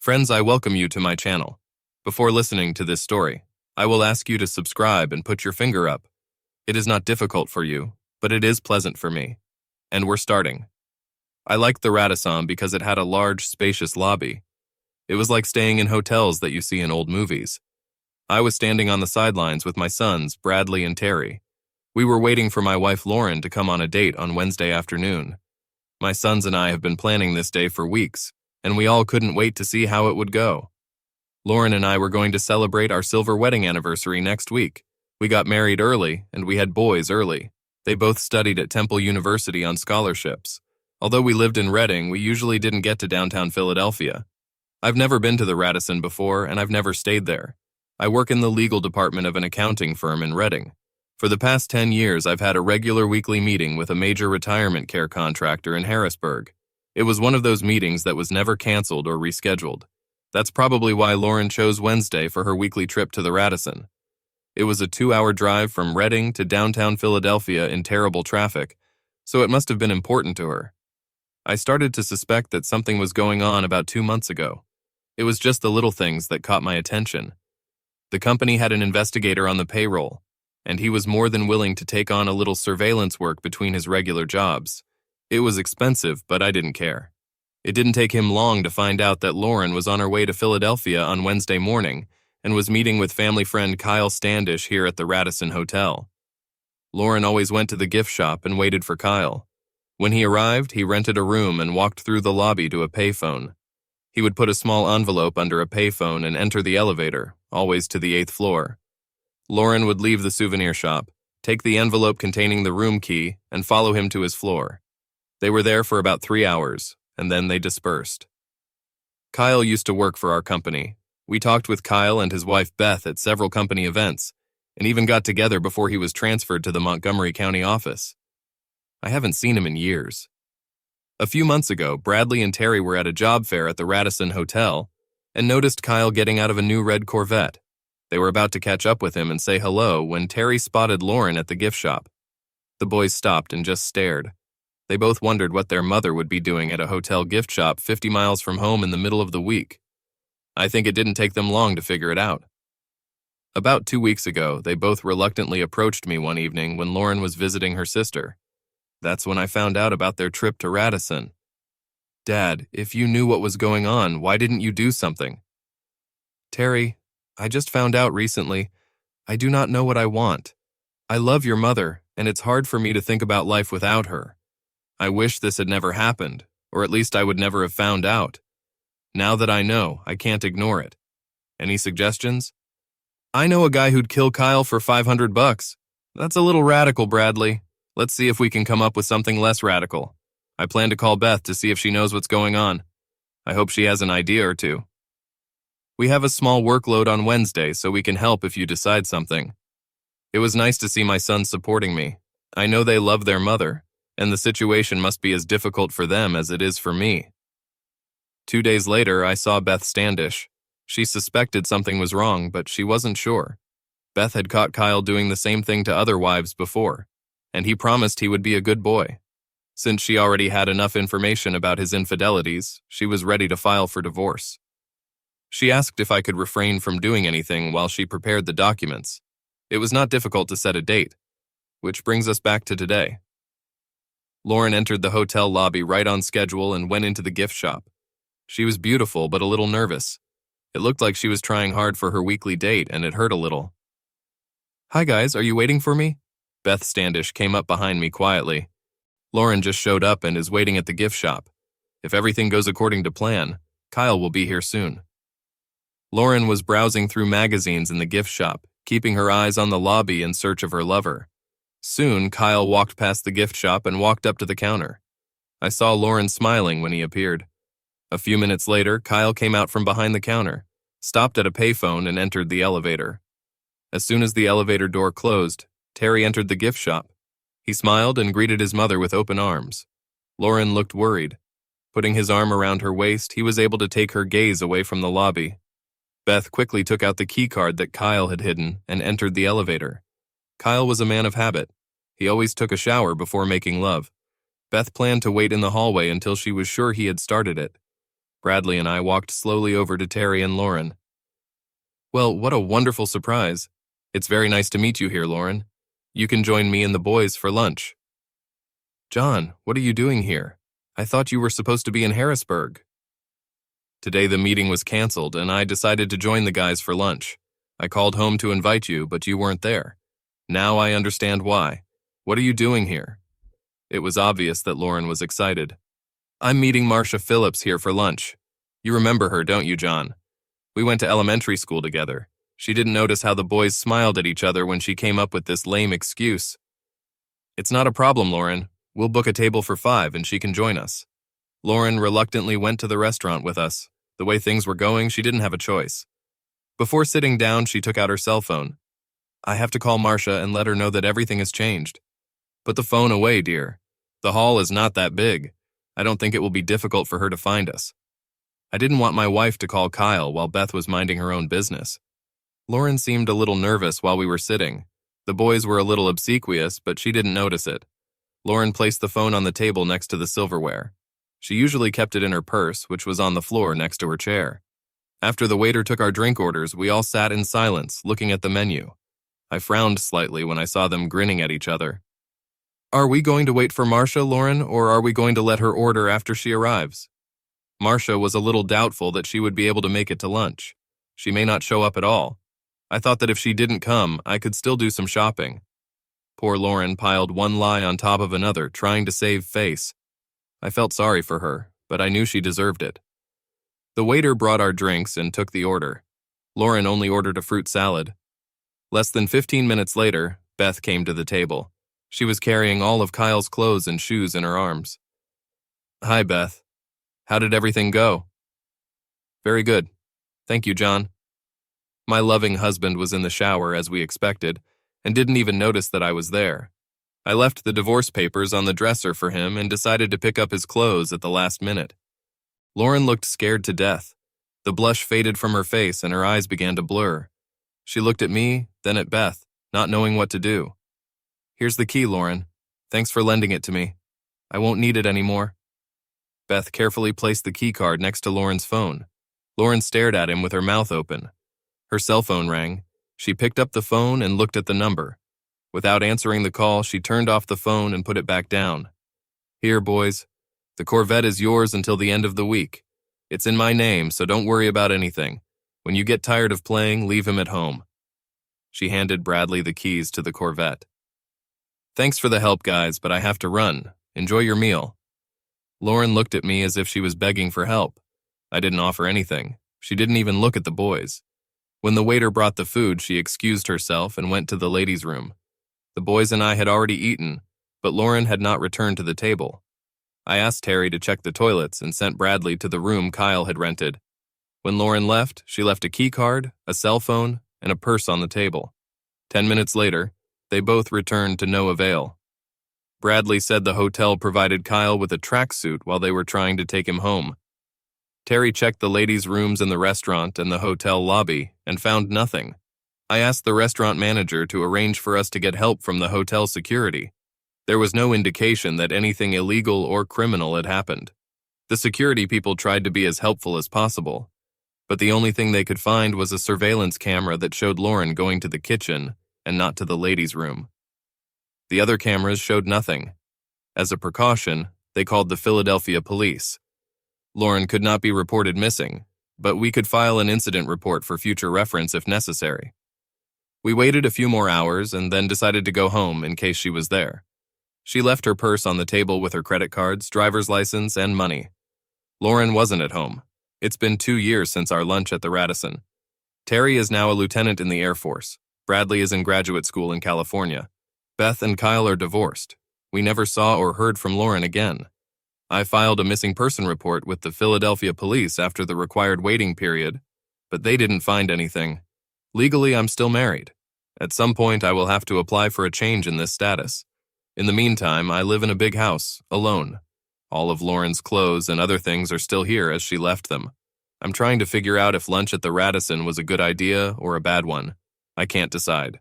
Friends, I welcome you to my channel. Before listening to this story, I will ask you to subscribe and put your finger up. It is not difficult for you, but it is pleasant for me. And we're starting. I liked the Radisson because it had a large, spacious lobby. It was like staying in hotels that you see in old movies. I was standing on the sidelines with my sons, Bradley and Terry. We were waiting for my wife Lauren to come on a date on Wednesday afternoon. My sons and I have been planning this day for weeks, and we all couldn't wait to see how it would go. Lauren and I were going to celebrate our silver wedding anniversary next week. We got married early, and we had boys early. They both studied at Temple University on scholarships. Although we lived in Reading, we usually didn't get to downtown Philadelphia. I've never been to the Radisson before, and I've never stayed there. I work in the legal department of an accounting firm in Reading. For the past 10 years, I've had a regular weekly meeting with a major retirement care contractor in Harrisburg. It was one of those meetings that was never canceled or rescheduled. That's probably why Lauren chose Wednesday for her weekly trip to the Radisson. It was a 2-hour drive from Reading to downtown Philadelphia in terrible traffic, so it must have been important to her. I started to suspect that something was going on about 2 months ago. It was just the little things that caught my attention. The company had an investigator on the payroll, and he was more than willing to take on a little surveillance work between his regular jobs. It was expensive, but I didn't care. It didn't take him long to find out that Lauren was on her way to Philadelphia on Wednesday morning and was meeting with family friend Kyle Standish here at the Radisson Hotel. Lauren always went to the gift shop and waited for Kyle. When he arrived, he rented a room and walked through the lobby to a payphone. He would put a small envelope under a payphone and enter the elevator, always to the 8th floor. Lauren would leave the souvenir shop, take the envelope containing the room key, and follow him to his floor. They were there for about 3 hours, and then they dispersed. Kyle used to work for our company. We talked with Kyle and his wife Beth at several company events, and even got together before he was transferred to the Montgomery County office. I haven't seen him in years. A few months ago, Bradley and Terry were at a job fair at the Radisson Hotel and noticed Kyle getting out of a new red Corvette. They were about to catch up with him and say hello when Terry spotted Lauren at the gift shop. The boys stopped and just stared. They both wondered what their mother would be doing at a hotel gift shop 50 miles from home in the middle of the week. I think it didn't take them long to figure it out. About 2 weeks ago, they both reluctantly approached me one evening when Lauren was visiting her sister. That's when I found out about their trip to Radisson. Dad, if you knew what was going on, why didn't you do something? Terry, I just found out recently. I do not know what I want. I love your mother, and it's hard for me to think about life without her. I wish this had never happened, or at least I would never have found out. Now that I know, I can't ignore it. Any suggestions? I know a guy who'd kill Kyle for $500. That's a little radical, Bradley. Let's see if we can come up with something less radical. I plan to call Beth to see if she knows what's going on. I hope she has an idea or two. We have a small workload on Wednesday, so we can help if you decide something. It was nice to see my sons supporting me. I know they love their mother, and the situation must be as difficult for them as it is for me. 2 days later, I saw Beth Standish. She suspected something was wrong, but she wasn't sure. Beth had caught Kyle doing the same thing to other wives before, and he promised he would be a good boy. Since she already had enough information about his infidelities, she was ready to file for divorce. She asked if I could refrain from doing anything while she prepared the documents. It was not difficult to set a date, which brings us back to today. Lauren entered the hotel lobby right on schedule and went into the gift shop. She was beautiful but a little nervous. It looked like she was trying hard for her weekly date, and it hurt a little. Hi guys, are you waiting for me? Beth Standish came up behind me quietly. Lauren just showed up and is waiting at the gift shop. If everything goes according to plan, Kyle will be here soon. Lauren was browsing through magazines in the gift shop, keeping her eyes on the lobby in search of her lover. Soon, Kyle walked past the gift shop and walked up to the counter. I saw Lauren smiling when he appeared. A few minutes later, Kyle came out from behind the counter, stopped at a payphone, and entered the elevator. As soon as the elevator door closed, Terry entered the gift shop. He smiled and greeted his mother with open arms. Lauren looked worried. Putting his arm around her waist, he was able to take her gaze away from the lobby. Beth quickly took out the key card that Kyle had hidden and entered the elevator. Kyle was a man of habit. He always took a shower before making love. Beth planned to wait in the hallway until she was sure he had started it. Bradley and I walked slowly over to Terry and Lauren. Well, what a wonderful surprise. It's very nice to meet you here, Lauren. You can join me and the boys for lunch. John, what are you doing here? I thought you were supposed to be in Harrisburg. Today the meeting was canceled and I decided to join the guys for lunch. I called home to invite you, but you weren't there. Now I understand why. What are you doing here? It was obvious that Lauren was excited. I'm meeting Marcia Phillips here for lunch. You remember her, don't you, John? We went to elementary school together. She didn't notice how the boys smiled at each other when she came up with this lame excuse. It's not a problem, Lauren. We'll book a table for 5 and she can join us. Lauren reluctantly went to the restaurant with us. The way things were going, she didn't have a choice. Before sitting down, she took out her cell phone. I have to call Marcia and let her know that everything has changed. Put the phone away, dear. The hall is not that big. I don't think it will be difficult for her to find us. I didn't want my wife to call Kyle while Beth was minding her own business. Lauren seemed a little nervous while we were sitting. The boys were a little obsequious, but she didn't notice it. Lauren placed the phone on the table next to the silverware. She usually kept it in her purse, which was on the floor next to her chair. After the waiter took our drink orders, we all sat in silence, looking at the menu. I frowned slightly when I saw them grinning at each other. Are we going to wait for Marcia, Lauren, or are we going to let her order after she arrives? Marcia was a little doubtful that she would be able to make it to lunch. She may not show up at all. I thought that if she didn't come, I could still do some shopping. Poor Lauren piled one lie on top of another, trying to save face. I felt sorry for her, but I knew she deserved it. The waiter brought our drinks and took the order. Lauren only ordered a fruit salad. Less than 15 minutes later, Beth came to the table. She was carrying all of Kyle's clothes and shoes in her arms. Hi, Beth. How did everything go? Very good. Thank you, John. My loving husband was in the shower as we expected, and didn't even notice that I was there. I left the divorce papers on the dresser for him and decided to pick up his clothes at the last minute. Lauren looked scared to death. The blush faded from her face and her eyes began to blur. She looked at me, then at Beth, not knowing what to do. Here's the key, Lauren. Thanks for lending it to me. I won't need it anymore. Beth carefully placed the key card next to Lauren's phone. Lauren stared at him with her mouth open. Her cell phone rang. She picked up the phone and looked at the number. Without answering the call, she turned off the phone and put it back down. Here, boys. The Corvette is yours until the end of the week. It's in my name, so don't worry about anything. When you get tired of playing, leave him at home. She handed Bradley the keys to the Corvette. Thanks for the help, guys, but I have to run. Enjoy your meal. Lauren looked at me as if she was begging for help. I didn't offer anything. She didn't even look at the boys. When the waiter brought the food, she excused herself and went to the ladies' room. The boys and I had already eaten, but Lauren had not returned to the table. I asked Terry to check the toilets and sent Bradley to the room Kyle had rented. When Lauren left, she left a key card, a cell phone, and a purse on the table. 10 minutes later, they both returned to no avail. Bradley said the hotel provided Kyle with a tracksuit while they were trying to take him home. Terry checked the ladies' rooms in the restaurant and the hotel lobby and found nothing. I asked the restaurant manager to arrange for us to get help from the hotel security. There was no indication that anything illegal or criminal had happened. The security people tried to be as helpful as possible, but the only thing they could find was a surveillance camera that showed Lauren going to the kitchen and not to the ladies' room. The other cameras showed nothing. As a precaution, they called the Philadelphia police. Lauren could not be reported missing, but we could file an incident report for future reference if necessary. We waited a few more hours and then decided to go home in case she was there. She left her purse on the table with her credit cards, driver's license, and money. Lauren wasn't at home. It's been 2 years since our lunch at the Radisson. Terry is now a lieutenant in the Air Force. Bradley is in graduate school in California. Beth and Kyle are divorced. We never saw or heard from Lauren again. I filed a missing person report with the Philadelphia police after the required waiting period, but they didn't find anything. Legally, I'm still married. At some point, I will have to apply for a change in this status. In the meantime, I live in a big house, alone. All of Lauren's clothes and other things are still here as she left them. I'm trying to figure out if lunch at the Radisson was a good idea or a bad one. I can't decide.